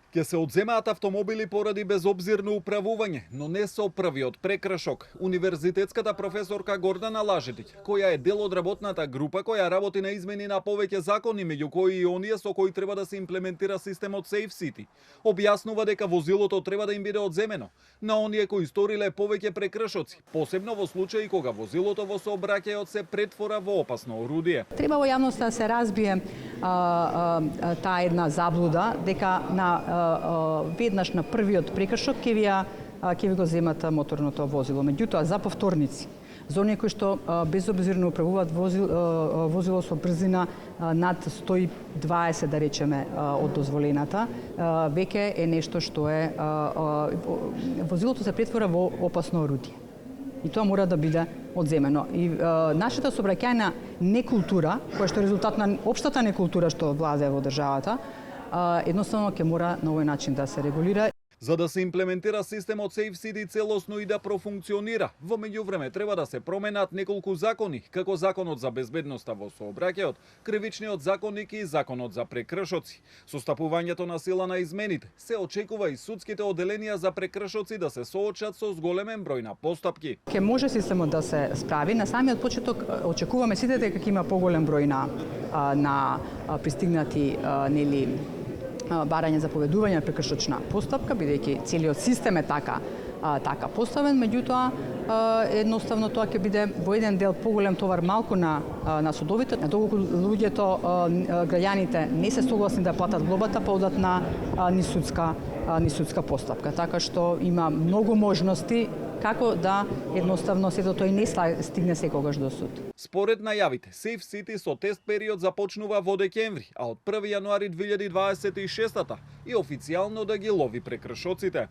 Ќе се одземаат автомобили поради безобзирно управување, но не со првиот прекршок. Универзитетската професорка Гордана Лажетиќ, која е дел од работната група која работи на измени на повеќе закони, меѓу кои и оние со кои треба да се имплементира системот Safe City, објаснува дека возилото треба да им биде одземено на оние кои сториле повеќе прекршоци, посебно во случаи кога возилото во сообраќајот се претвора во опасно орудие. Треба во јавноста да се разбие таа една заблуда дека веднаш на првиот прекршок ќе ви го земат моторното возило. Меѓутоа, за повторници, за оние кои што безобзирно управуваат возило со брзина над 120, да речеме, од дозволената, веќе е нешто што е возилото се претвора во опасно орудие. И тоа мора да биде одземено. И нашата сообраќајна некултура, која што е резултат на општата некултура што владее во државата, едноставно ќе мора на овој начин да се регулира. За да се имплементира системот Safe City целосно и да профункционира, во меѓувреме треба да се променат неколку закони, како Законот за безбедноста во сообраќајот, Кривичниот законник и Законот за прекршоци. Со стапувањето на сила на измените, се очекува и судските оделенија за прекршоци да се соочат со зголемен број на постапки. Ке може системот да се справи. На самиот почеток очекуваме сите дека ќе има поголем број на пристигнати барање за поведување на прекршочна постапка, бидејќи целиот систем е така поставен, меѓутоа едноставно тоа ќе биде во еден дел поголем товар малку на судовите, доколку луѓето, граѓаните не се согласни да платат глобата, па одат на нисудска постапка. Така што има многу можности како да едноставно сето тој не стигне секогаш до суд. Според најавите, Safe City со тест период започнува во декември, а од 1 јануари 2026 и официјално да ги лови прекршоците.